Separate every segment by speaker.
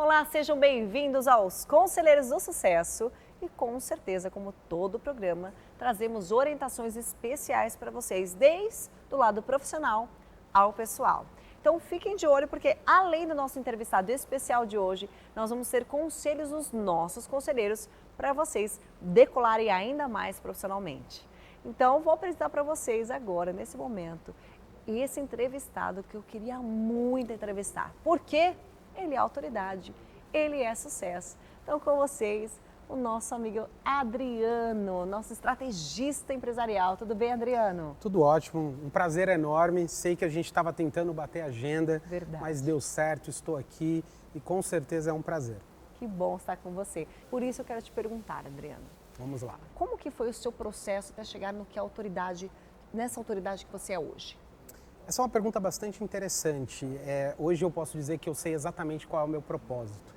Speaker 1: Olá, sejam bem-vindos aos Conselheiros do Sucesso e com certeza, como todo o programa, trazemos orientações especiais para vocês, desde o lado profissional ao pessoal. Então fiquem de olho porque além do nosso entrevistado especial de hoje, nós vamos ter conselhos dos nossos conselheiros para vocês decolarem ainda mais profissionalmente. Então vou apresentar para vocês agora, nesse momento, esse entrevistado que eu queria muito entrevistar. Por quê? Ele é autoridade, ele é sucesso. Então com vocês, o nosso amigo Adriano, nosso estrategista empresarial. Tudo bem, Adriano?
Speaker 2: Tudo ótimo, um prazer enorme. Sei que a gente estava tentando bater a agenda, mas deu certo, estou aqui e com certeza é um prazer.
Speaker 1: Que bom estar com você. Por isso eu quero te perguntar, Adriano.
Speaker 2: Vamos lá.
Speaker 1: Como que foi o seu processo até chegar no que nessa autoridade que você é hoje?
Speaker 2: Essa é uma pergunta bastante interessante. Hoje eu posso dizer que eu sei exatamente qual é o meu propósito.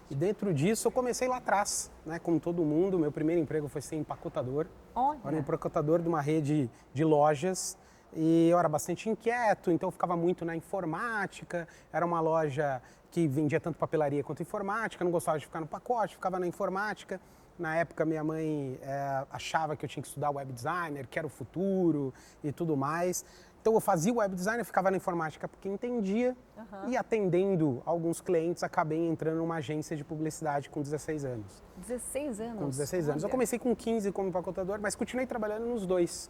Speaker 2: E dentro disso eu comecei lá atrás, né? Como todo mundo, meu primeiro emprego foi ser empacotador.
Speaker 1: Olha.
Speaker 2: Eu era empacotador de uma rede de lojas e eu era bastante inquieto, então eu ficava muito na informática. Era uma loja que vendia tanto papelaria quanto informática, não gostava de ficar no pacote, ficava na informática. Na época minha mãe achava que eu tinha que estudar web designer, que era o futuro e tudo mais. Então eu fazia web design, eu ficava na informática porque entendia e atendendo alguns clientes acabei entrando numa agência de publicidade com 16 anos.
Speaker 1: 16 anos?
Speaker 2: Com 16 anos. Eu comecei com 15 como empacotador, mas continuei trabalhando nos dois.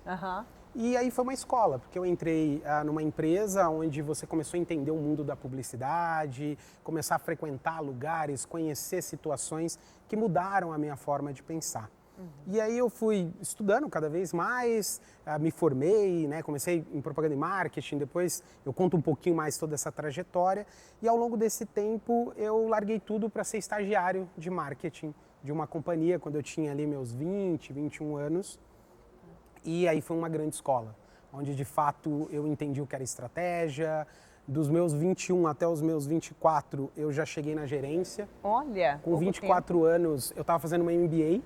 Speaker 2: E aí foi uma escola, porque eu entrei numa empresa onde você começou a entender o mundo da publicidade, começar a frequentar lugares, conhecer situações que mudaram a minha forma de pensar. E aí eu fui estudando cada vez mais, me formei, né, comecei em propaganda e marketing, depois eu conto um pouquinho mais toda essa trajetória e ao longo desse tempo eu larguei tudo para ser estagiário de marketing de uma companhia quando eu tinha ali meus 20, 21 anos e aí foi uma grande escola, onde de fato eu entendi o que era estratégia. Dos meus 21 até os meus 24 eu já cheguei na gerência.
Speaker 1: Olha!
Speaker 2: Com 24 anos eu estava fazendo uma MBA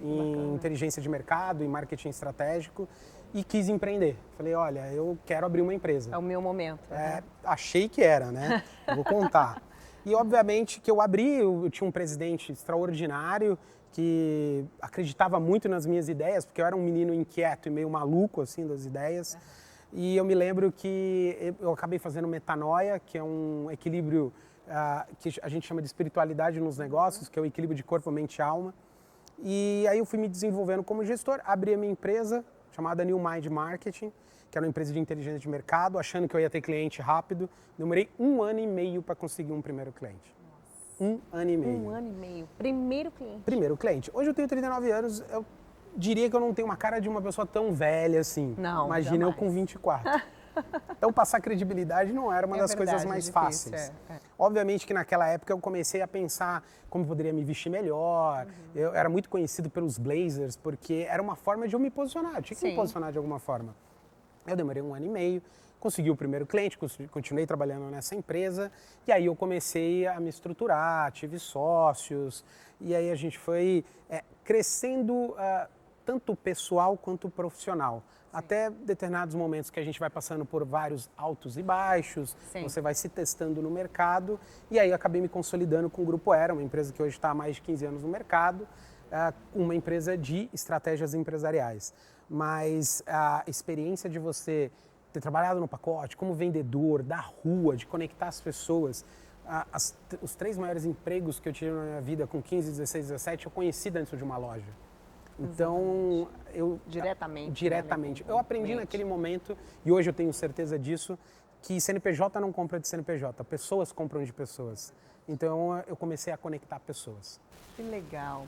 Speaker 2: em inteligência de mercado, em marketing estratégico e quis empreender. Falei, olha, eu quero abrir uma empresa.
Speaker 1: É o meu momento.
Speaker 2: Achei que era, né? Eu vou contar. E obviamente que eu abri, eu tinha um presidente extraordinário que acreditava muito nas minhas ideias, porque eu era um menino inquieto e meio maluco assim das ideias. E eu me lembro que eu acabei fazendo metanoia, que é um equilíbrio que a gente chama de espiritualidade nos negócios, que é o equilíbrio de corpo, mente e alma. E aí eu fui me desenvolvendo como gestor, abri a minha empresa, chamada New Mind Marketing, que era uma empresa de inteligência de mercado, achando que eu ia ter cliente rápido. Demorei 1 ano e meio para conseguir um primeiro cliente. Nossa. 1 ano e meio.
Speaker 1: 1 ano e meio. Primeiro cliente.
Speaker 2: Primeiro cliente. Hoje eu tenho 39 anos, eu diria que eu não tenho uma cara de uma pessoa tão velha assim.
Speaker 1: Não,
Speaker 2: imagina
Speaker 1: jamais.
Speaker 2: Eu com 24. Então passar credibilidade não era uma das coisas mais
Speaker 1: difícil,
Speaker 2: fáceis. Obviamente que naquela época eu comecei a pensar como eu poderia me vestir melhor. Eu era muito conhecido pelos blazers, porque era uma forma de eu me posicionar. Eu tinha que me posicionar de alguma forma. Eu demorei 1 ano e meio, consegui o primeiro cliente, continuei trabalhando nessa empresa. E aí eu comecei a me estruturar, tive sócios. E aí a gente foi crescendo tanto pessoal quanto profissional. Até determinados momentos que a gente vai passando por vários altos e baixos, você vai se testando no mercado e aí eu acabei me consolidando com o Grupo Era, uma empresa que hoje está há mais de 15 anos no mercado, uma empresa de estratégias empresariais. Mas a experiência de você ter trabalhado no pacote, como vendedor, da rua, de conectar as pessoas, os 3 maiores empregos que eu tive na minha vida com 15, 16, 17, eu conheci dentro de uma loja. Então, eu... Diretamente. Eu aprendi naquele momento, e hoje eu tenho certeza disso, que CNPJ não compra de CNPJ, pessoas compram de pessoas. Então, eu comecei a conectar pessoas.
Speaker 1: Que legal.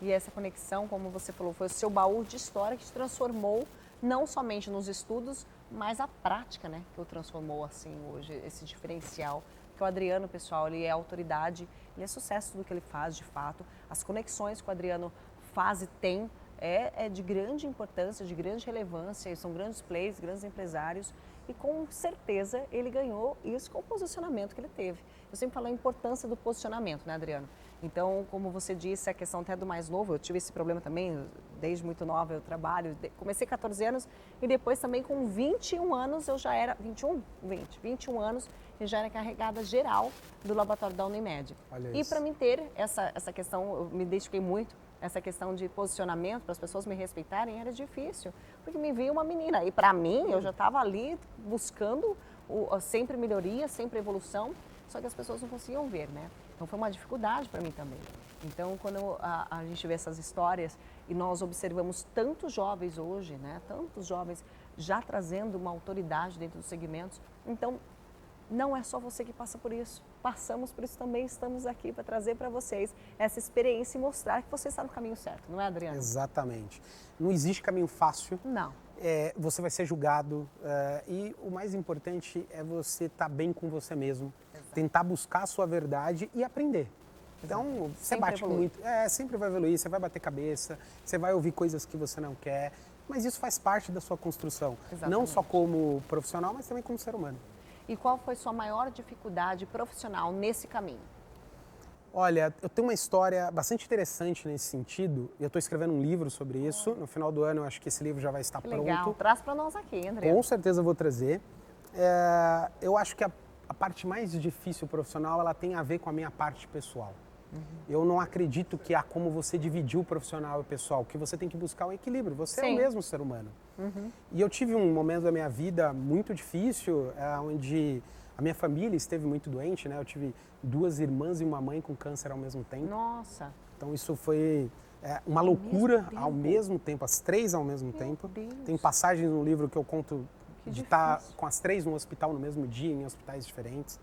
Speaker 1: E essa conexão, como você falou, foi o seu baú de história que te transformou, não somente nos estudos, mas a prática, né? Que o transformou, assim, hoje, esse diferencial. Porque o Adriano, pessoal, ele é autoridade, ele é sucesso do que ele faz, de fato. As conexões que o Adriano faz e tem é de grande importância, de grande relevância, são grandes players, grandes empresários e com certeza ele ganhou isso com o posicionamento que ele teve. Eu sempre falo a importância do posicionamento, né, Adriano? Então, como você disse, a questão até do mais novo, eu tive esse problema também desde muito nova eu trabalho, comecei 14 anos e depois também com 21 anos eu já era, 21 anos eu já era carregada geral do laboratório da Unimed.
Speaker 2: Olha
Speaker 1: E
Speaker 2: isso.
Speaker 1: para mim ter essa questão, eu me identifiquei muito, essa questão de posicionamento, para as pessoas me respeitarem, era difícil, porque me via uma menina. E para mim, eu já estava ali buscando sempre melhoria, sempre evolução, só que as pessoas não conseguiam ver, né? Então foi uma dificuldade para mim também. Então, quando a gente vê essas histórias e nós observamos tantos jovens hoje, né? Tantos jovens já trazendo uma autoridade dentro dos segmentos, então não é só você que passa por isso. Passamos por isso também, estamos aqui para trazer para vocês essa experiência e mostrar que você está no caminho certo, não é, Adriana?
Speaker 2: Exatamente. Não existe caminho fácil.
Speaker 1: Não.
Speaker 2: Você vai ser julgado e o mais importante é você estar bem com você mesmo. Exato. Tentar buscar a sua verdade e aprender. Então, exato. Você sempre bate muito. Sempre vai evoluir, você vai bater cabeça, você vai ouvir coisas que você não quer, mas isso faz parte da sua construção. Exatamente. Não só como profissional, mas também como ser humano.
Speaker 1: E qual foi sua maior dificuldade profissional nesse caminho?
Speaker 2: Olha, eu tenho uma história bastante interessante nesse sentido. Eu estou escrevendo um livro sobre isso. No final do ano, eu acho que esse livro já vai estar pronto.
Speaker 1: Legal. Traz para nós aqui, André.
Speaker 2: Com certeza eu vou trazer. Eu acho que a parte mais difícil profissional, ela tem a ver com a minha parte pessoal. Eu não acredito que há como você dividir o profissional e o pessoal, que você tem que buscar um equilíbrio. Você é o mesmo ser humano. E eu tive um momento da minha vida muito difícil, onde a minha família esteve muito doente, né? Eu tive 2 irmãs e uma mãe com câncer ao mesmo tempo.
Speaker 1: Nossa!
Speaker 2: Então isso foi uma loucura ao mesmo tempo, as 3 ao mesmo tempo.
Speaker 1: Deus.
Speaker 2: Tem passagens no livro que eu conto de estar com as 3 no hospital no mesmo dia, em hospitais diferentes.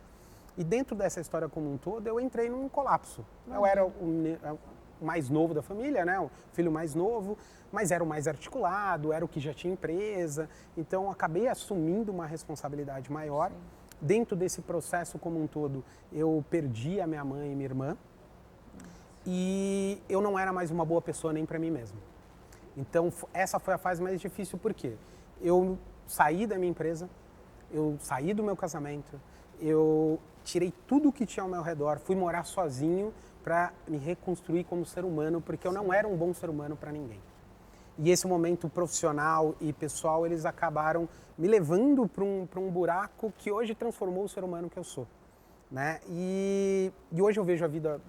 Speaker 2: E dentro dessa história como um todo, eu entrei num colapso. Eu era o mais novo da família, né? O filho mais novo, mas era o mais articulado, era o que já tinha empresa. Então, eu acabei assumindo uma responsabilidade maior. Sim. Dentro desse processo como um todo, eu perdi a minha mãe e minha irmã. E eu não era mais uma boa pessoa nem para mim mesmo. Então, essa foi a fase mais difícil, por quê? Eu saí da minha empresa, eu saí do meu casamento, eu tirei tudo o que tinha ao meu redor, fui morar sozinho para me reconstruir como ser humano, porque eu não era um bom ser humano para ninguém. E esse momento profissional e pessoal, eles acabaram me levando para um buraco que hoje transformou o ser humano que eu sou. Né? E hoje eu vejo a vida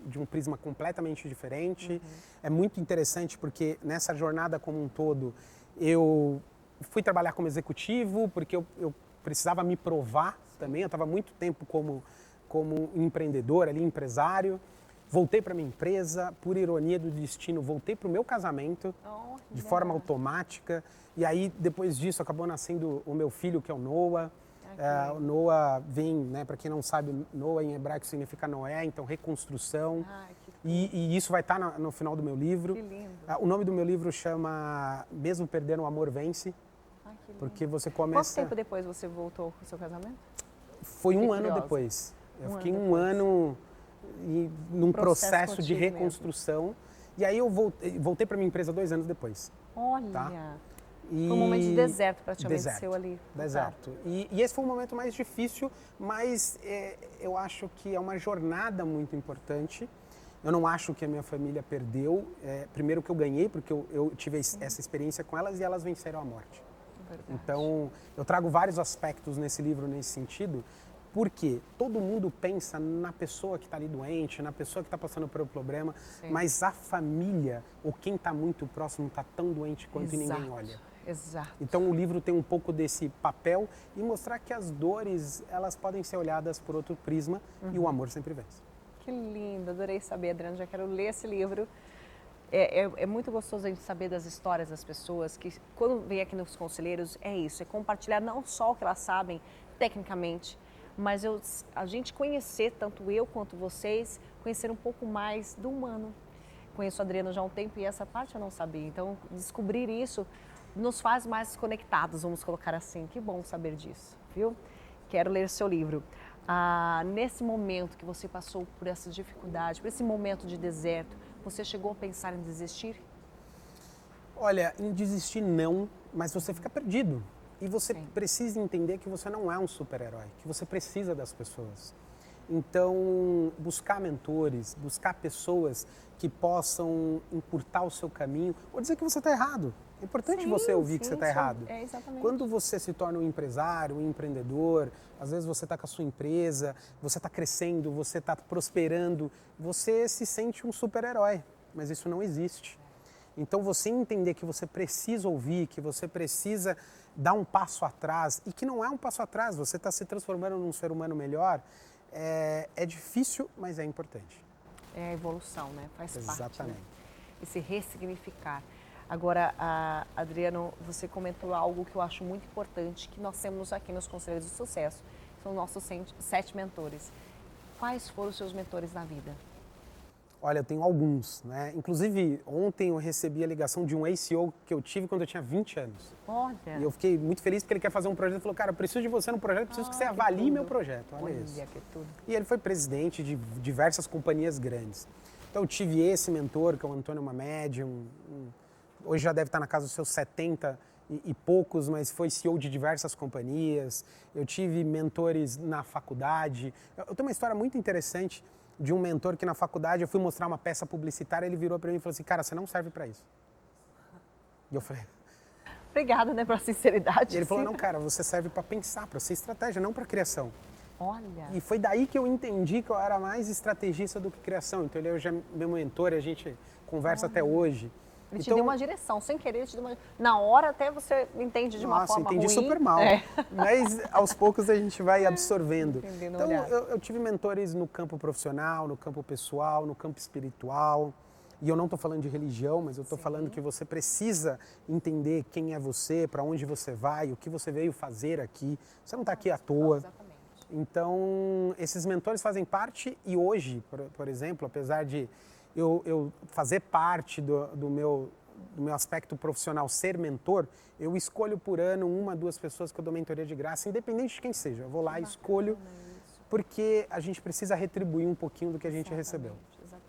Speaker 2: de um prisma completamente diferente. É muito interessante porque nessa jornada como um todo, eu fui trabalhar como executivo, porque eu precisava me provar também. Eu estava muito tempo como empreendedor, ali, empresário. Voltei para minha empresa, por ironia do destino, voltei para o meu casamento de forma automática. E aí, depois disso, acabou nascendo o meu filho, que é o Noah. O Noah vem, né, para quem não sabe, Noah em hebraico significa Noé, então reconstrução. E isso vai estar no final do meu livro.
Speaker 1: Que lindo.
Speaker 2: O nome do meu livro chama Mesmo Perdendo o Amor Vence. Porque você começa...
Speaker 1: Quanto tempo depois você voltou com o seu casamento?
Speaker 2: Foi um ano depois. Eu fiquei um ano num processo de reconstrução. Mesmo. E aí eu voltei para minha empresa 2 anos depois.
Speaker 1: Olha!
Speaker 2: Tá?
Speaker 1: Foi um momento de deserto praticamente seu ali.
Speaker 2: Deserto. E esse foi o momento mais difícil, mas eu acho que é uma jornada muito importante. Eu não acho que a minha família perdeu. Primeiro que eu ganhei, porque eu tive essa experiência com elas e elas venceram a morte. Verdade. Então, eu trago vários aspectos nesse livro nesse sentido, porque todo mundo pensa na pessoa que está ali doente, na pessoa que está passando por um problema, sim, mas a família, ou quem está muito próximo, está tão doente quanto
Speaker 1: exato,
Speaker 2: e ninguém olha.
Speaker 1: Exato.
Speaker 2: Então, o livro tem um pouco desse papel e mostrar que as dores, elas podem ser olhadas por outro prisma e o amor sempre vence.
Speaker 1: Que lindo, adorei saber, Adriana, já quero ler esse livro. É muito gostoso a gente saber das histórias das pessoas, que quando vem aqui nos Conselheiros, é isso, é compartilhar não só o que elas sabem tecnicamente, mas a gente conhecer, tanto eu quanto vocês, conhecer um pouco mais do humano. Conheço a Adriana já há um tempo e essa parte eu não sabia, então descobrir isso nos faz mais conectados, vamos colocar assim. Que bom saber disso, viu? Quero ler seu livro. Nesse momento que você passou por essa dificuldade, por esse momento de deserto, você chegou a pensar em desistir?
Speaker 2: Olha, em desistir não, mas você fica perdido. E você precisa entender que você não é um super-herói, que você precisa das pessoas. Então, buscar mentores, buscar pessoas que possam encurtar o seu caminho, ou dizer que você está errado. É importante você ouvir que você está errado.
Speaker 1: Exatamente.
Speaker 2: Quando você se torna um empresário, um empreendedor, às vezes você está com a sua empresa, você está crescendo, você está prosperando, você se sente um super-herói, mas isso não existe. Então, você entender que você precisa ouvir, que você precisa dar um passo atrás, e que não é um passo atrás, você está se transformando num ser humano melhor, é difícil, mas é importante.
Speaker 1: É a evolução, né? Faz
Speaker 2: Exatamente.
Speaker 1: parte, né? E se ressignificar. Agora, Adriano, você comentou algo que eu acho muito importante, que nós temos aqui nos Conselheiros do Sucesso, são nossos 7 mentores. Quais foram os seus mentores na vida?
Speaker 2: Olha, eu tenho alguns, né? Inclusive, ontem eu recebi a ligação de um ex-CEO que eu tive quando eu tinha 20 anos.
Speaker 1: Olha!
Speaker 2: E eu fiquei muito feliz porque ele quer fazer um projeto. Ele falou, cara, eu preciso de você no projeto, preciso que você avalie meu projeto. Olha isso.
Speaker 1: Que tudo.
Speaker 2: E ele foi presidente de diversas companhias grandes. Então, eu tive esse mentor, que é o Antônio Mamed, hoje já deve estar na casa dos seus 70 e poucos, mas foi CEO de diversas companhias. Eu tive mentores na faculdade. Eu tenho uma história muito interessante de um mentor que na faculdade eu fui mostrar uma peça publicitária, ele virou para mim e falou assim, cara, você não serve para isso. E eu falei...
Speaker 1: Obrigada, né, pela sinceridade.
Speaker 2: E ele falou, não, cara, você serve para pensar, para ser estratégia, não para criação.
Speaker 1: Olha.
Speaker 2: E foi daí que eu entendi que eu era mais estrategista do que criação. Então ele é meu mentor e a gente conversa até hoje.
Speaker 1: Ele te deu uma direção, sem querer, ele te deu uma... Na hora até você entende de uma forma ruim.
Speaker 2: Nossa, entendi super mal. Mas aos poucos a gente vai absorvendo. Então eu tive mentores no campo profissional, no campo pessoal, no campo espiritual. E eu não estou falando de religião, mas eu estou falando que você precisa entender quem é você, para onde você vai, o que você veio fazer aqui. Você não está aqui à toa.
Speaker 1: Exatamente.
Speaker 2: Então, esses mentores fazem parte e hoje, por exemplo, apesar de eu fazer parte do meu aspecto profissional ser mentor, eu escolho por ano 1, 2 pessoas que eu dou mentoria de graça, independente de quem seja. Eu vou lá e escolho, porque a gente precisa retribuir um pouquinho do que a gente recebeu.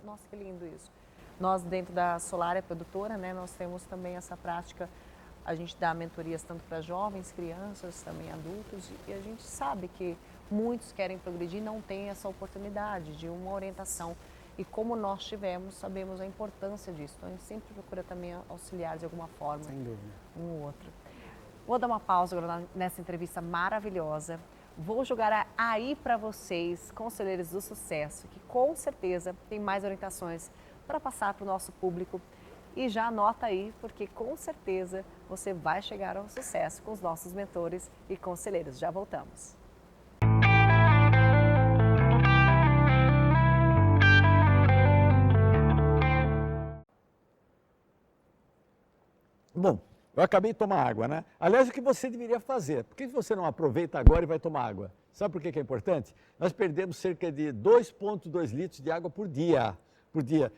Speaker 1: Nossa, que lindo isso. Nós, dentro da Solária Produtora, né, nós temos também essa prática, a gente dá mentorias tanto para jovens, crianças, também adultos, e a gente sabe que muitos querem progredir e não têm essa oportunidade de uma orientação. E como nós tivemos, sabemos a importância disso. Então, a gente sempre procura também auxiliar de alguma forma.
Speaker 2: Sem dúvida.
Speaker 1: Um ou outro. Vou dar uma pausa agora nessa entrevista maravilhosa. Vou jogar aí para vocês, conselheiros do sucesso, que com certeza tem mais orientações para passar para o nosso público. E já anota aí, porque com certeza você vai chegar ao sucesso com os nossos mentores e conselheiros. Já voltamos.
Speaker 3: Bom, eu acabei de tomar água, né? Aliás, o que você deveria fazer? Por que você não aproveita agora e vai tomar água? Sabe por que é importante? Nós perdemos cerca de 2,2 litros de água por dia.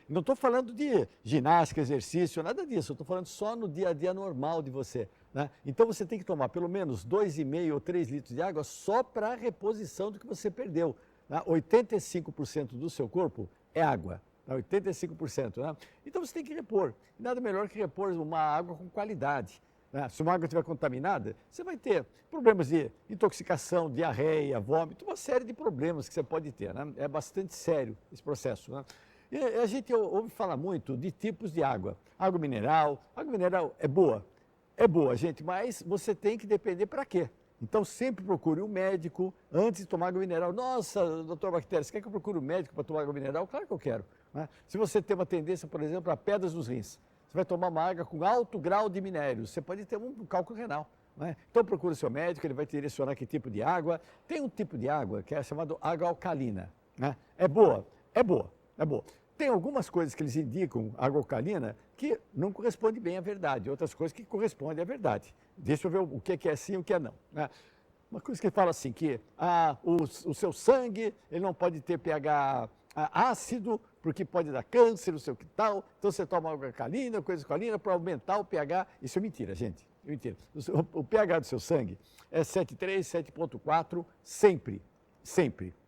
Speaker 3: Não estou falando de ginástica, exercício, nada disso. Eu estou falando só no dia a dia normal de você. Né? Então você tem que tomar pelo menos 2,5 ou 3 litros de água só para a reposição do que você perdeu. Né? 85% do seu corpo é água. 85%, né? Então você tem que repor. Nada melhor que repor uma água com qualidade. Né? Se uma água estiver contaminada, você vai ter problemas de intoxicação, diarreia, vômito, uma série de problemas que você pode ter. Né? É bastante sério esse processo. Né? E a gente ouve falar muito de tipos de água. Água mineral é boa, gente, mas você tem que depender para quê? Então, sempre procure um médico antes de tomar água mineral. Nossa, doutor Bactéria, você quer que eu procure um médico para tomar água mineral? Claro que eu quero. Né? Se você tem uma tendência, por exemplo, a pedras nos rins, você vai tomar uma água com alto grau de minérios, você pode ter um cálculo renal. Né? Então, procure o seu médico, ele vai te direcionar que tipo de água. Tem um tipo de água que é chamado água alcalina. Né? É boa. Tem algumas coisas que eles indicam, água alcalina, que não correspondem bem à verdade, outras coisas que correspondem à verdade. Deixa eu ver o que é sim e o que é não. Né? Uma coisa que fala assim, que o seu sangue ele não pode ter pH ácido, porque pode dar câncer, não sei o que tal. Então você toma água alcalina, coisa alcalina, para aumentar o pH. Isso é mentira, gente. É mentira. O pH do seu sangue é 7,3, 7,4, sempre.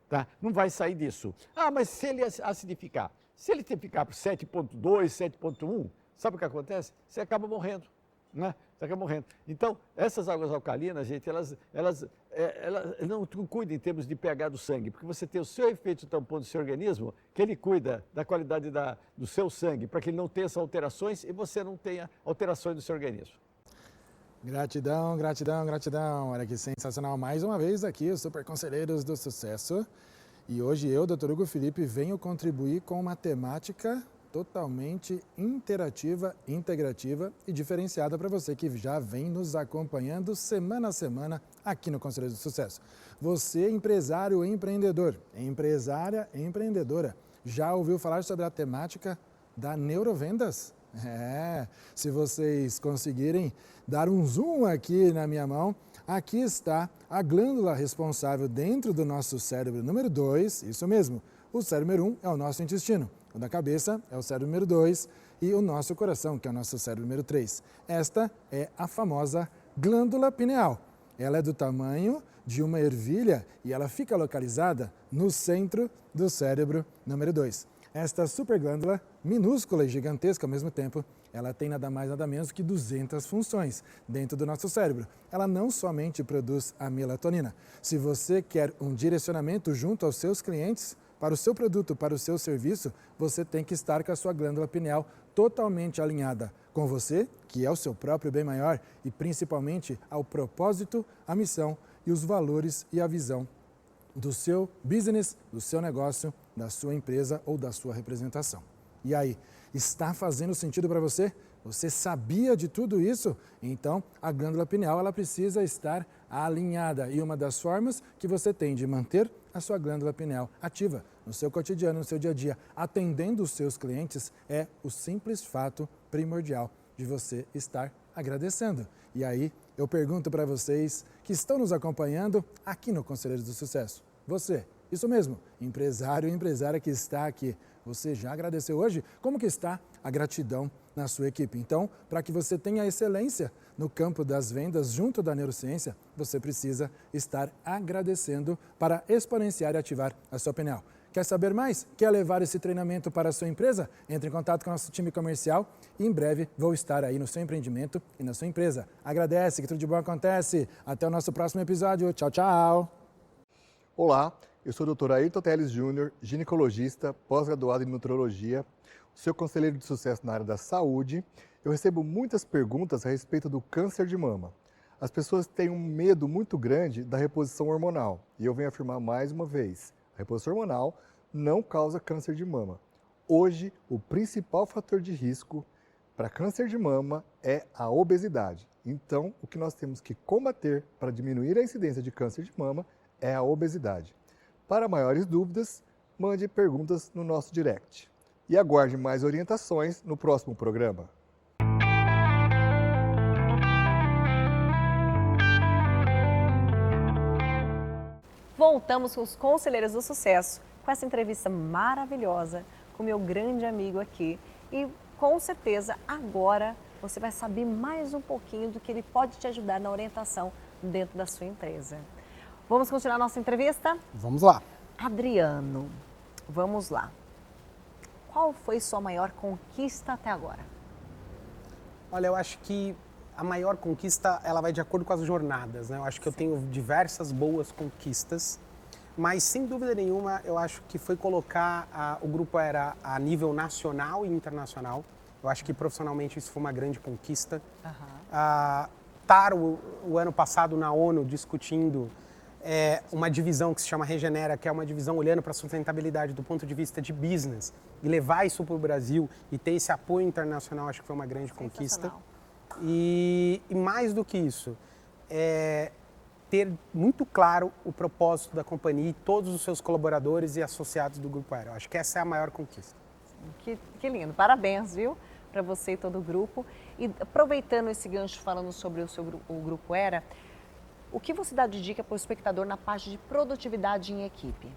Speaker 3: Tá? Não vai sair disso. Mas se ele acidificar, se ele ficar para 7,2, 7,1, sabe o que acontece? Você acaba morrendo. Né? Você acaba morrendo. Então, essas águas alcalinas, gente, elas não cuidam em termos de pH do sangue, porque você tem o seu efeito tampão do seu organismo, que ele cuida da qualidade do seu sangue, para que ele não tenha essas alterações e você não tenha alterações do seu organismo.
Speaker 4: Gratidão, gratidão, gratidão. Olha que sensacional. Mais uma vez aqui, os Super Conselheiros do Sucesso. E hoje eu, Dr. Hugo Felipe, venho contribuir com uma temática totalmente interativa, integrativa e diferenciada para você que já vem nos acompanhando semana a semana aqui no Conselheiros do Sucesso. Você, empresário, empreendedor, empresária, empreendedora, já ouviu falar sobre a temática da neurovendas? Se vocês conseguirem dar um zoom aqui na minha mão, aqui está a glândula responsável dentro do nosso cérebro número 2, isso mesmo, o cérebro número 1 é o nosso intestino, o da cabeça é o cérebro número 2 e o nosso coração, que é o nosso cérebro número 3. Esta é a famosa glândula pineal. Ela é do tamanho de uma ervilha e ela fica localizada no centro do cérebro número 2. Esta superglândula, minúscula e gigantesca ao mesmo tempo, ela tem nada mais nada menos que 200 funções dentro do nosso cérebro. Ela não somente produz a melatonina. Se você quer um direcionamento junto aos seus clientes, para o seu produto, para o seu serviço, você tem que estar com a sua glândula pineal totalmente alinhada com você, que é o seu próprio bem maior, e principalmente ao propósito, a missão e os valores e a visão do seu business, do seu negócio, da sua empresa ou da sua representação. E aí, está fazendo sentido para você? Você sabia de tudo isso? Então, a glândula pineal ela precisa estar alinhada. E uma das formas que você tem de manter a sua glândula pineal ativa no seu cotidiano, no seu dia a dia, atendendo os seus clientes, é o simples fato primordial de você estar agradecendo. E aí, eu pergunto para vocês que estão nos acompanhando aqui no Conselheiros do Sucesso. Você, isso mesmo, empresário e empresária que está aqui, você já agradeceu hoje? Como que está a gratidão na sua equipe? Então, para que você tenha excelência no campo das vendas junto da neurociência, você precisa estar agradecendo para exponenciar e ativar a sua pineal. Quer saber mais? Quer levar esse treinamento para a sua empresa? Entre em contato com o nosso time comercial e em breve vou estar aí no seu empreendimento e na sua empresa. Agradece, que tudo de bom acontece. Até o nosso próximo episódio. Tchau, tchau.
Speaker 5: Olá, eu sou o Dr. Ayrton Teles Júnior, ginecologista, pós-graduado em nutrologia, seu conselheiro de sucesso na área da saúde. Eu recebo muitas perguntas a respeito do câncer de mama. As pessoas têm um medo muito grande da reposição hormonal. E eu venho afirmar mais uma vez, a reposição hormonal não causa câncer de mama. Hoje, o principal fator de risco para câncer de mama é a obesidade. Então, o que nós temos que combater para diminuir a incidência de câncer de mama é a obesidade. Para maiores dúvidas, mande perguntas no nosso direct. E aguarde mais orientações no próximo programa.
Speaker 1: Voltamos com os Conselheiros do Sucesso, com essa entrevista maravilhosa com meu grande amigo aqui. E com certeza agora você vai saber mais um pouquinho do que ele pode te ajudar na orientação dentro da sua empresa. Vamos continuar a nossa entrevista?
Speaker 2: Vamos lá.
Speaker 1: Adriano, vamos lá. Qual foi sua maior conquista até agora?
Speaker 2: Olha, eu acho que a maior conquista, ela vai de acordo com as jornadas, né? Eu acho que eu tenho diversas boas conquistas, mas sem dúvida nenhuma, eu acho que foi colocar o Grupo Era a nível nacional e internacional. Eu acho que profissionalmente isso foi uma grande conquista. Estar o ano passado na ONU discutindo uma divisão que se chama Regenera, que é uma divisão olhando para a sustentabilidade do ponto de vista de business, e levar isso para o Brasil e ter esse apoio internacional, acho que foi uma grande conquista. E mais do que isso, ter muito claro o propósito da companhia e todos os seus colaboradores e associados do Grupo Era. Eu acho que essa é a maior conquista.
Speaker 1: Que lindo, parabéns, viu, para você e todo o grupo. E aproveitando esse gancho falando sobre o Grupo Era, o que você dá de dica para o espectador na parte de produtividade em equipe?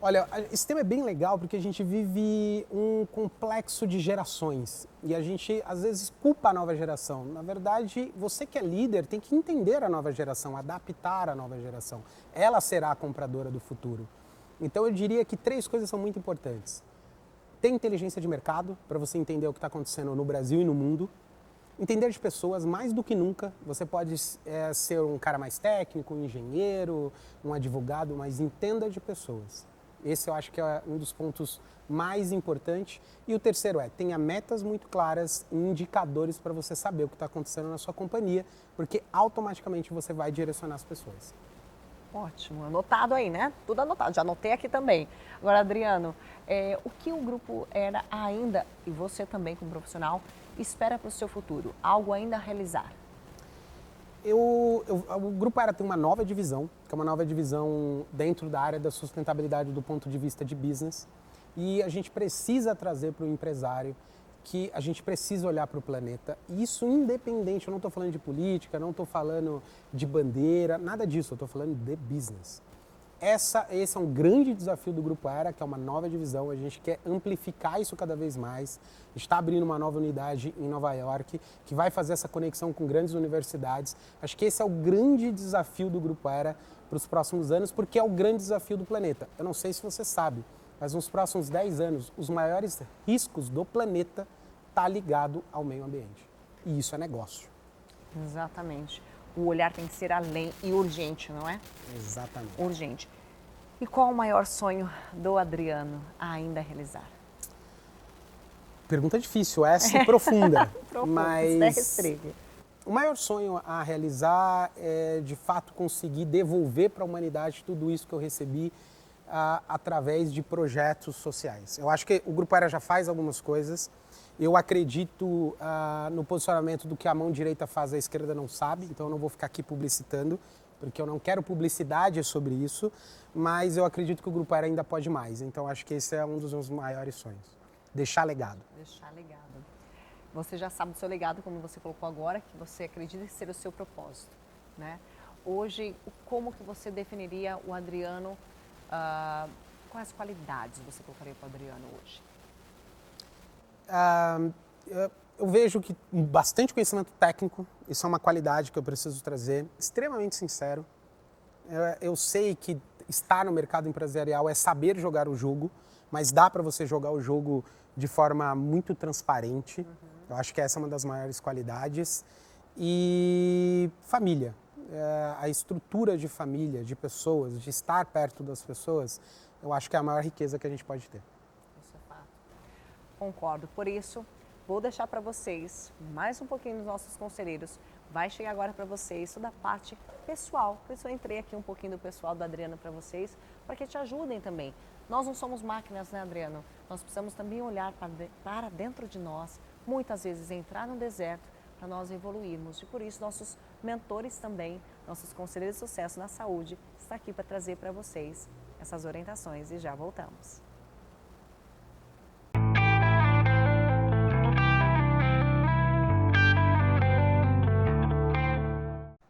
Speaker 2: Olha, esse tema é bem legal porque a gente vive um complexo de gerações e a gente às vezes culpa a nova geração. Na verdade, você que é líder tem que entender a nova geração, adaptar a nova geração. Ela será a compradora do futuro. Então eu diria que 3 coisas são muito importantes. Ter inteligência de mercado para você entender o que está acontecendo no Brasil e no mundo. entender de pessoas mais do que nunca. Você pode ser um cara mais técnico, um engenheiro, um advogado, mas entenda de pessoas. Esse eu acho que é um dos pontos mais importantes. E o terceiro tenha metas muito claras e indicadores para você saber o que está acontecendo na sua companhia, porque automaticamente você vai direcionar as pessoas.
Speaker 1: Ótimo, anotado aí, né? Tudo anotado, já anotei aqui também. Agora, Adriano, o que o Grupo Era ainda, e você também como profissional, espera para o seu futuro? Algo ainda a realizar?
Speaker 2: O Grupo Era tem uma nova divisão, que é uma nova divisão dentro da área da sustentabilidade do ponto de vista de business. E a gente precisa trazer para o empresário que a gente precisa olhar para o planeta. E isso independente, eu não estou falando de política, não estou falando de bandeira, nada disso, eu estou falando de business. Esse é um grande desafio do Grupo Era, que é uma nova divisão, a gente quer amplificar isso cada vez mais. A gente está abrindo uma nova unidade em Nova York, que vai fazer essa conexão com grandes universidades. Acho que esse é o grande desafio do Grupo Era para os próximos anos, porque é o grande desafio do planeta. Eu não sei se você sabe, mas nos próximos 10 anos, os maiores riscos do planeta estão ligados ao meio ambiente. E isso é negócio.
Speaker 1: Exatamente. O olhar tem que ser além e urgente, não é?
Speaker 2: Exatamente.
Speaker 1: Urgente. E qual o maior sonho do Adriano a ainda realizar?
Speaker 2: Pergunta difícil, essa e profunda.
Speaker 1: Mas
Speaker 2: o maior sonho a realizar é, de fato, conseguir devolver para a humanidade tudo isso que eu recebi através de projetos sociais. Eu acho que o Grupo Era já faz algumas coisas. Eu acredito no posicionamento do que a mão direita faz, a esquerda não sabe, então eu não vou ficar aqui publicitando, porque eu não quero publicidade sobre isso, mas eu acredito que o Grupo Era ainda pode mais. Então acho que esse é um dos meus maiores sonhos. Deixar legado.
Speaker 1: Deixar legado. Você já sabe do seu legado, como você colocou agora, que você acredita ser o seu propósito, né? Hoje, como que você definiria o Adriano, quais qualidades você colocaria para o Adriano hoje?
Speaker 2: Eu vejo que bastante conhecimento técnico, isso é uma qualidade que eu preciso trazer, extremamente sincero. Eu sei que estar no mercado empresarial é saber jogar o jogo, mas dá para você jogar o jogo de forma muito transparente. Uhum. Eu acho que essa é uma das maiores qualidades. E família, a estrutura de família, de pessoas, de estar perto das pessoas, eu acho que é a maior riqueza que a gente pode ter.
Speaker 1: Isso é fato. Concordo. Por isso, vou deixar para vocês mais um pouquinho dos nossos conselheiros. Vai chegar agora para vocês isso da parte pessoal. Por isso eu entrei aqui um pouquinho do pessoal do Adriano para vocês, para que te ajudem também. Nós não somos máquinas, né, Adriano? Nós precisamos também olhar para dentro de nós, muitas vezes entrar no deserto para nós evoluirmos. E por isso nossos mentores também, nossos conselheiros de sucesso na saúde, está aqui para trazer para vocês essas orientações e já voltamos.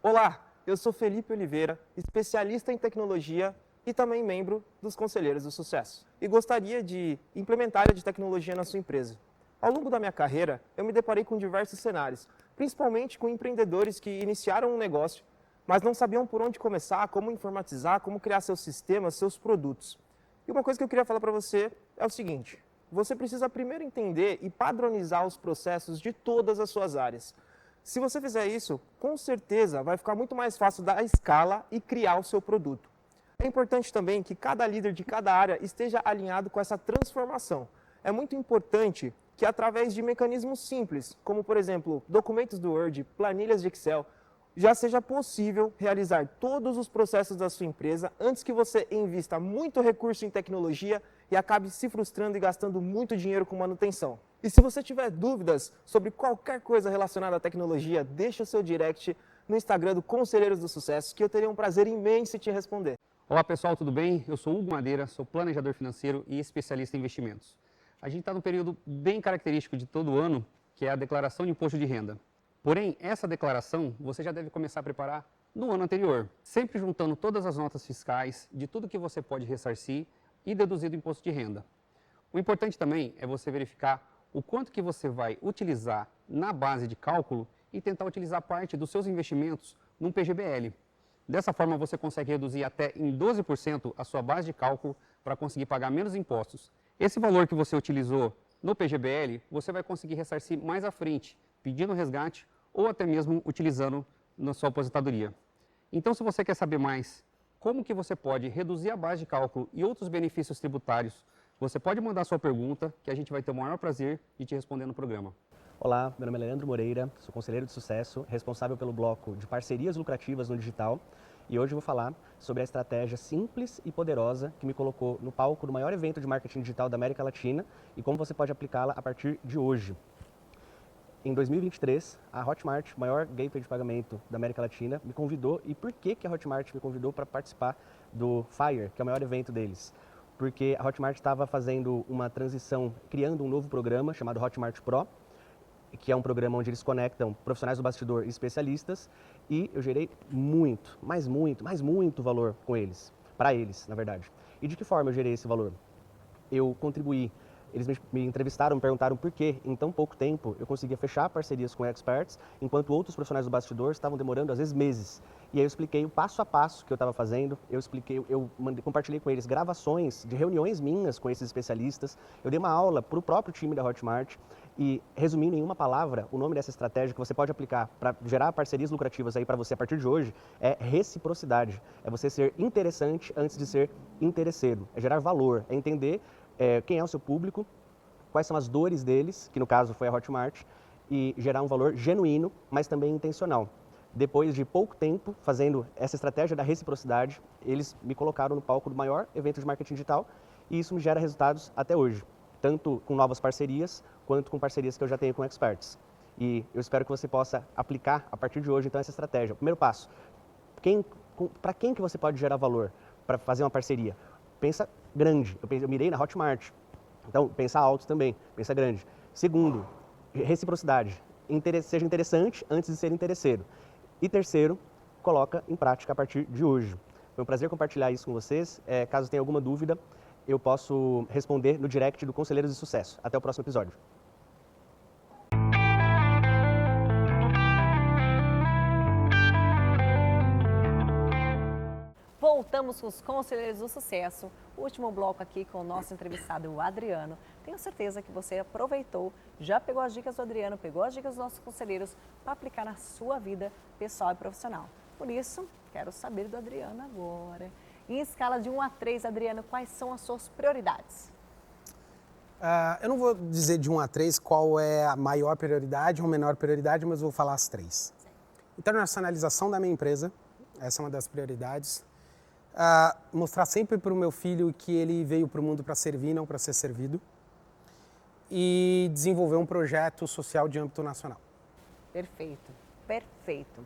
Speaker 6: Olá, eu sou Felipe Oliveira, especialista em tecnologia e também membro dos Conselheiros do Sucesso. E gostaria de implementar a área de tecnologia na sua empresa. Ao longo da minha carreira, eu me deparei com diversos cenários, principalmente com empreendedores que iniciaram um negócio, mas não sabiam por onde começar, como informatizar, como criar seus sistemas, seus produtos. E uma coisa que eu queria falar para você é o seguinte: você precisa primeiro entender e padronizar os processos de todas as suas áreas. Se você fizer isso, com certeza vai ficar muito mais fácil dar a escala e criar o seu produto. É importante também que cada líder de cada área esteja alinhado com essa transformação. É muito importante que através de mecanismos simples, como por exemplo, documentos do Word, planilhas de Excel, já seja possível realizar todos os processos da sua empresa antes que você invista muito recurso em tecnologia e acabe se frustrando e gastando muito dinheiro com manutenção. E se você tiver dúvidas sobre qualquer coisa relacionada à tecnologia, deixa o seu direct no Instagram do Conselheiros do Sucesso, que eu teria um prazer imenso em te responder.
Speaker 7: Olá pessoal, tudo bem? Eu sou Hugo Madeira, sou planejador financeiro e especialista em investimentos. A gente está num período bem característico de todo ano, que é a declaração de imposto de renda. Porém, essa declaração você já deve começar a preparar no ano anterior, sempre juntando todas as notas fiscais de tudo que você pode ressarcir e deduzir do imposto de renda. O importante também é você verificar o quanto que você vai utilizar na base de cálculo e tentar utilizar parte dos seus investimentos num PGBL. Dessa forma, você consegue reduzir até em 12% a sua base de cálculo para conseguir pagar menos impostos. Esse valor que você utilizou no PGBL, você vai conseguir ressarcir mais à frente, pedindo resgate ou até mesmo utilizando na sua aposentadoria. Então, se você quer saber mais como que você pode reduzir a base de cálculo e outros benefícios tributários, você pode mandar sua pergunta, que a gente vai ter o maior prazer de te responder no programa.
Speaker 8: Olá, meu nome é Leandro Moreira, sou conselheiro de sucesso, responsável pelo bloco de parcerias lucrativas no digital, e hoje eu vou falar sobre a estratégia simples e poderosa que me colocou no palco do maior evento de marketing digital da América Latina e como você pode aplicá-la a partir de hoje. Em 2023, a Hotmart, maior gateway de pagamento da América Latina, me convidou. E por que a Hotmart me convidou para participar do FIRE, que é o maior evento deles? Porque a Hotmart estava fazendo uma transição, criando um novo programa chamado Hotmart Pro, que é um programa onde eles conectam profissionais do bastidor e especialistas, e eu gerei muito valor com eles, para eles, na verdade. E de que forma eu gerei esse valor? Eu contribuí, eles me entrevistaram, me perguntaram por que em tão pouco tempo eu conseguia fechar parcerias com experts, enquanto outros profissionais do bastidor estavam demorando às vezes meses. E aí eu expliquei o passo a passo que eu estava fazendo, compartilhei com eles gravações de reuniões minhas com esses especialistas, eu dei uma aula para o próprio time da Hotmart e, resumindo em uma palavra, o nome dessa estratégia que você pode aplicar para gerar parcerias lucrativas aí para você a partir de hoje é reciprocidade. É você ser interessante antes de ser interesseiro, é gerar valor, é entender quem é o seu público, quais são as dores deles, que no caso foi a Hotmart, e gerar um valor genuíno, mas também intencional. Depois de pouco tempo fazendo essa estratégia da reciprocidade, eles me colocaram no palco do maior evento de marketing digital e isso me gera resultados até hoje, tanto com novas parcerias, quanto com parcerias que eu já tenho com experts. E eu espero que você possa aplicar a partir de hoje então essa estratégia. O primeiro passo, para quem que você pode gerar valor para fazer uma parceria? Pensa grande, eu mirei na Hotmart, então pensa alto também, pensa grande. Segundo, reciprocidade, seja interessante antes de ser interesseiro. E terceiro, coloca em prática a partir de hoje. Foi um prazer compartilhar isso com vocês. Caso tenha alguma dúvida, eu posso responder no direct do Conselheiros de Sucesso. Até o próximo episódio.
Speaker 1: Voltamos com os Conselheiros do Sucesso, o último bloco aqui com o nosso entrevistado, o Adriano. Tenho certeza que você aproveitou, já pegou as dicas do Adriano, pegou as dicas dos nossos conselheiros para aplicar na sua vida pessoal e profissional. Por isso, quero saber do Adriano agora. Em escala de 1 a 3, Adriano, quais são as suas prioridades?
Speaker 2: Eu não vou dizer de 1 a 3 qual é a maior prioridade ou menor prioridade, mas vou falar as 3. Internacionalização da minha empresa, essa é uma das prioridades. Mostrar sempre para o meu filho que ele veio para o mundo para servir, não para ser servido. E desenvolver um projeto social de âmbito nacional.
Speaker 1: Perfeito, perfeito.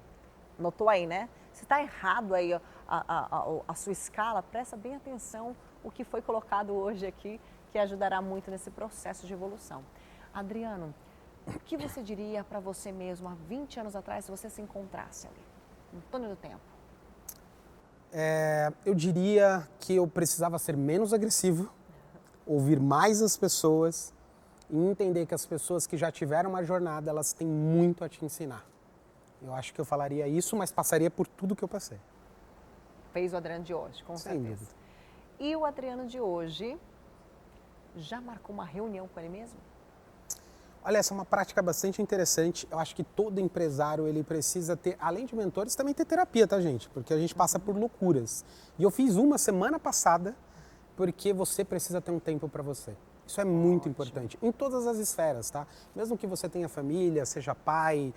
Speaker 1: Notou aí, né? Se está errado aí a sua escala, presta bem atenção o que foi colocado hoje aqui, que ajudará muito nesse processo de evolução. Adriano, o que você diria para você mesmo há 20 anos atrás, se você se encontrasse ali, no túnel do tempo?
Speaker 2: Eu diria que eu precisava ser menos agressivo, ouvir mais as pessoas e entender que as pessoas que já tiveram uma jornada, elas têm muito a te ensinar. Eu acho que eu falaria isso, mas passaria por tudo que eu passei.
Speaker 1: Fez o Adriano de hoje, com certeza.
Speaker 2: Sem dúvida.
Speaker 1: E o Adriano de hoje já marcou uma reunião com ele mesmo?
Speaker 2: Olha, essa é uma prática bastante interessante. Eu acho que todo empresário, ele precisa ter, além de mentores, também ter terapia, tá, gente? Porque a gente passa por loucuras. E eu fiz uma semana passada, porque você precisa ter um tempo para você. Isso é muito importante, em todas as esferas, tá? Mesmo que você tenha família, seja pai,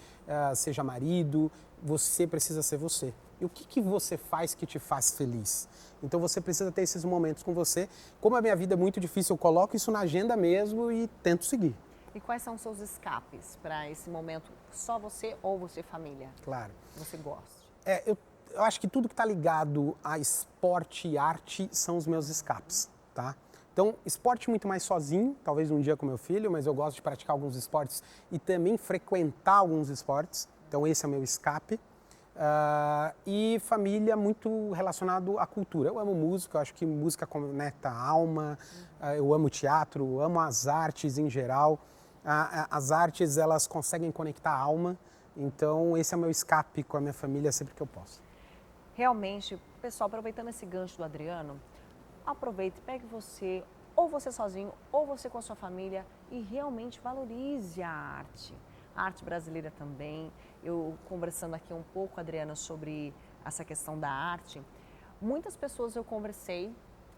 Speaker 2: seja marido, você precisa ser você. E o que você faz que te faz feliz? Então você precisa ter esses momentos com você. Como a minha vida é muito difícil, eu coloco isso na agenda mesmo e tento seguir.
Speaker 1: E quais são os seus escapes para esse momento, só você ou você família?
Speaker 2: Claro.
Speaker 1: Você gosta?
Speaker 2: Eu acho que tudo que está ligado a esporte e arte são os meus escapes, tá? Então, esporte muito mais sozinho, talvez um dia com meu filho, mas eu gosto de praticar alguns esportes e também frequentar alguns esportes. Então, esse é o meu escape. E família muito relacionado à cultura. Eu amo música, eu acho que música conecta a alma, eu amo teatro, eu amo as artes em geral. As artes, elas conseguem conectar a alma, então esse é o meu escape com a minha família sempre que eu posso.
Speaker 1: Realmente, pessoal, aproveitando esse gancho do Adriano, aproveite, pegue você, ou você sozinho, ou você com a sua família, e realmente valorize a arte. a arte brasileira também. Eu conversando aqui um pouco, Adriana, sobre essa questão da arte, muitas pessoas eu conversei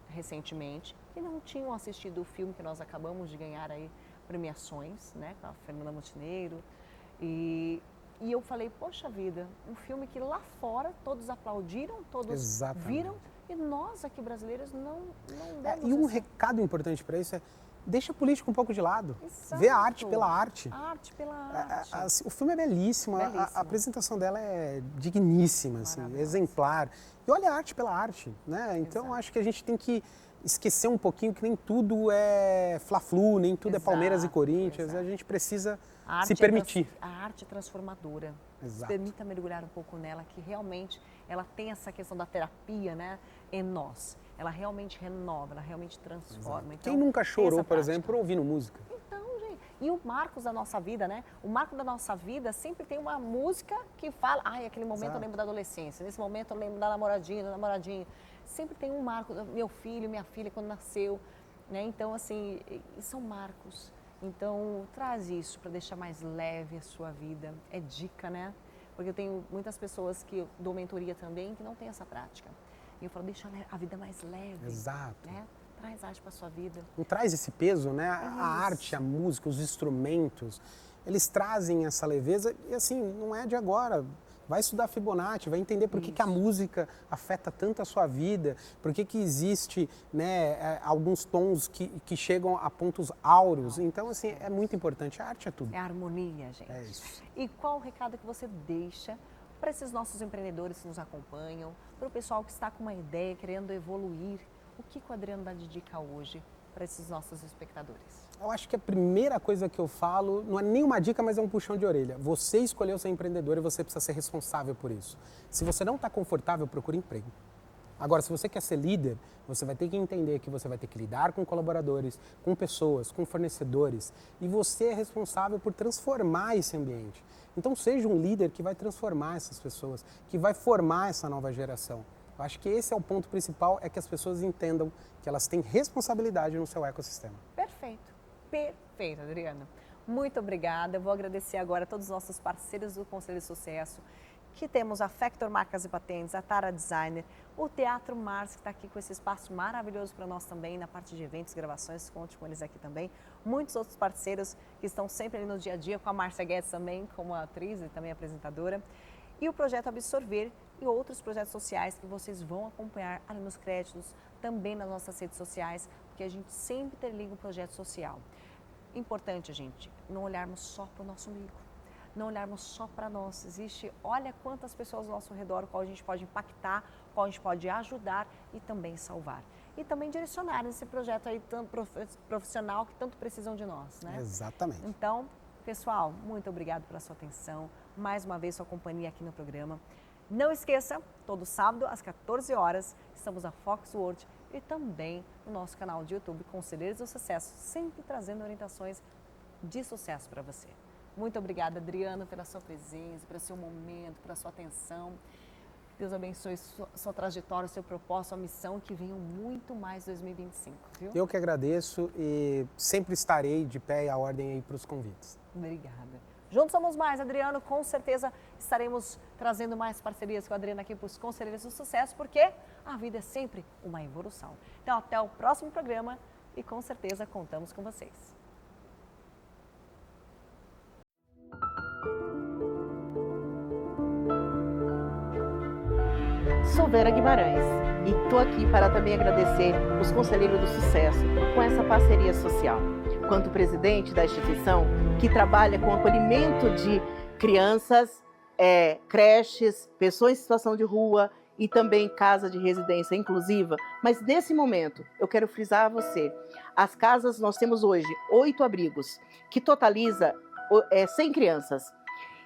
Speaker 1: recentemente que não tinham assistido o filme que nós acabamos de ganhar aí premiações, né, com a Fernanda Montenegro, e eu falei, poxa vida, um filme que lá fora todos aplaudiram, todos
Speaker 2: Exatamente.
Speaker 1: viram, e nós aqui brasileiros não demos
Speaker 2: E um
Speaker 1: esse...
Speaker 2: recado importante para isso é, deixa a política um pouco de lado.
Speaker 1: Exato.
Speaker 2: Vê a arte pela arte.
Speaker 1: A arte pela arte.
Speaker 2: O filme é belíssimo,
Speaker 1: Belíssimo.
Speaker 2: A apresentação dela é digníssima, assim, exemplar. E olha a arte pela arte, né? Então
Speaker 1: Exato.
Speaker 2: acho que a gente tem que esquecer um pouquinho que nem tudo é Fla-Flu, nem tudo é Palmeiras e
Speaker 1: Exato,
Speaker 2: Corinthians.
Speaker 1: exato.
Speaker 2: A gente precisa
Speaker 1: A arte
Speaker 2: se permitir.
Speaker 1: A arte transformadora.
Speaker 2: Exato.
Speaker 1: Permita mergulhar um pouco nela, que realmente ela tem essa questão da terapia, né, em nós. Ela realmente renova, ela realmente transforma. Então,
Speaker 2: Quem nunca
Speaker 1: tem
Speaker 2: chorou,
Speaker 1: essa
Speaker 2: por
Speaker 1: prática.
Speaker 2: exemplo, ouvindo música?
Speaker 1: Então, gente, e o Marcos da nossa vida, né? O marco da nossa vida sempre tem uma música que fala, ai, aquele momento
Speaker 2: Exato.
Speaker 1: eu lembro da adolescência, nesse momento eu lembro da namoradinha, do namoradinho. Sempre tem um marco, meu filho, minha filha, quando nasceu, né? Então, assim, são marcos. Então, traz isso para deixar mais leve a sua vida. É dica, né? Porque eu tenho muitas pessoas que eu dou mentoria também que não tem essa prática. E eu falo, deixa a vida mais leve.
Speaker 2: Exato.
Speaker 1: Né? Traz arte para sua vida.
Speaker 2: Não traz esse peso, né? A
Speaker 1: Isso.
Speaker 2: arte, a música, os instrumentos, eles trazem essa leveza e assim, não é de agora. Vai estudar Fibonacci, vai entender por que a música afeta tanto a sua vida, por que existe, né, alguns tons que chegam a pontos áureos. Então, assim, é muito importante. A arte é tudo.
Speaker 1: É harmonia, gente.
Speaker 2: É isso.
Speaker 1: E qual o recado que você deixa para esses nossos empreendedores que nos acompanham, para o pessoal que está com uma ideia, querendo evoluir? O que o Adriano dá de dica hoje para esses nossos espectadores?
Speaker 2: Eu acho que a primeira coisa que eu falo, não é nenhuma dica, mas é um puxão de orelha. Você escolheu ser empreendedor e você precisa ser responsável por isso. Se você não está confortável, procure emprego. Agora, se você quer ser líder, você vai ter que entender que você vai ter que lidar com colaboradores, com pessoas, com fornecedores. E você é responsável por transformar esse ambiente. Então, seja um líder que vai transformar essas pessoas, que vai formar essa nova geração. Eu acho que esse é o ponto principal, é que as pessoas entendam que elas têm responsabilidade no seu ecossistema.
Speaker 1: Perfeito. Perfeito, Adriano. Muito obrigada. Eu vou agradecer agora a todos os nossos parceiros do Conselho de Sucesso, que temos a Factor Marcas e Patentes, a Tara Designer, o Teatro Mars, que está aqui com esse espaço maravilhoso para nós também, na parte de eventos, gravações, conte com eles aqui também. Muitos outros parceiros que estão sempre ali no dia a dia, com a Márcia Guedes também, como atriz e também apresentadora. E o Projeto Absorver e outros projetos sociais que vocês vão acompanhar ali nos créditos, também nas nossas redes sociais, porque a gente sempre interliga o projeto social. Importante, gente, não olharmos só para o nosso umbigo, não olharmos só para nós. Olha quantas pessoas ao nosso redor, qual a gente pode impactar, qual a gente pode ajudar e também salvar. E também direcionar esse projeto aí tão profissional que tanto precisam de nós, né?
Speaker 2: Exatamente.
Speaker 1: Então, pessoal, muito obrigado pela sua atenção, mais uma vez sua companhia aqui no programa. Não esqueça, todo sábado às 14 horas, estamos na Fox World e também no nosso canal de YouTube Conselheiros do Sucesso, sempre trazendo orientações de sucesso para você. Muito obrigada, Adriano, pela sua presença, pelo seu momento, pela sua atenção. Deus abençoe sua trajetória, seu propósito, sua missão, que venham muito mais 2025, viu?
Speaker 2: Eu que agradeço e sempre estarei de pé e à ordem aí para os convites.
Speaker 1: Obrigada. Juntos somos mais, Adriano. Com certeza estaremos trazendo mais parcerias com o Adriano aqui para os Conselheiros do Sucesso, porque a vida é sempre uma evolução. Então, até o próximo programa e com certeza contamos com vocês.
Speaker 9: Sou Vera Guimarães e estou aqui para também agradecer os Conselheiros do Sucesso com essa parceria social. Quanto presidente da instituição que trabalha com acolhimento de crianças, creches, pessoas em situação de rua e também casa de residência inclusiva. Mas nesse momento eu quero frisar a você, as casas nós temos hoje 8 abrigos, que totaliza 100 crianças.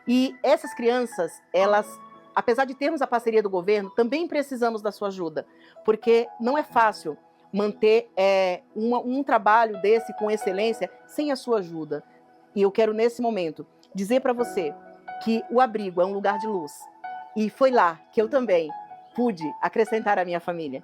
Speaker 9: E essas crianças, elas, apesar de termos a parceria do governo, também precisamos da sua ajuda, porque não é fácil manter um trabalho desse com excelência sem a sua ajuda. E eu quero, nesse momento, dizer para você que o abrigo é um lugar de luz. E foi lá que eu também pude acrescentar a minha família.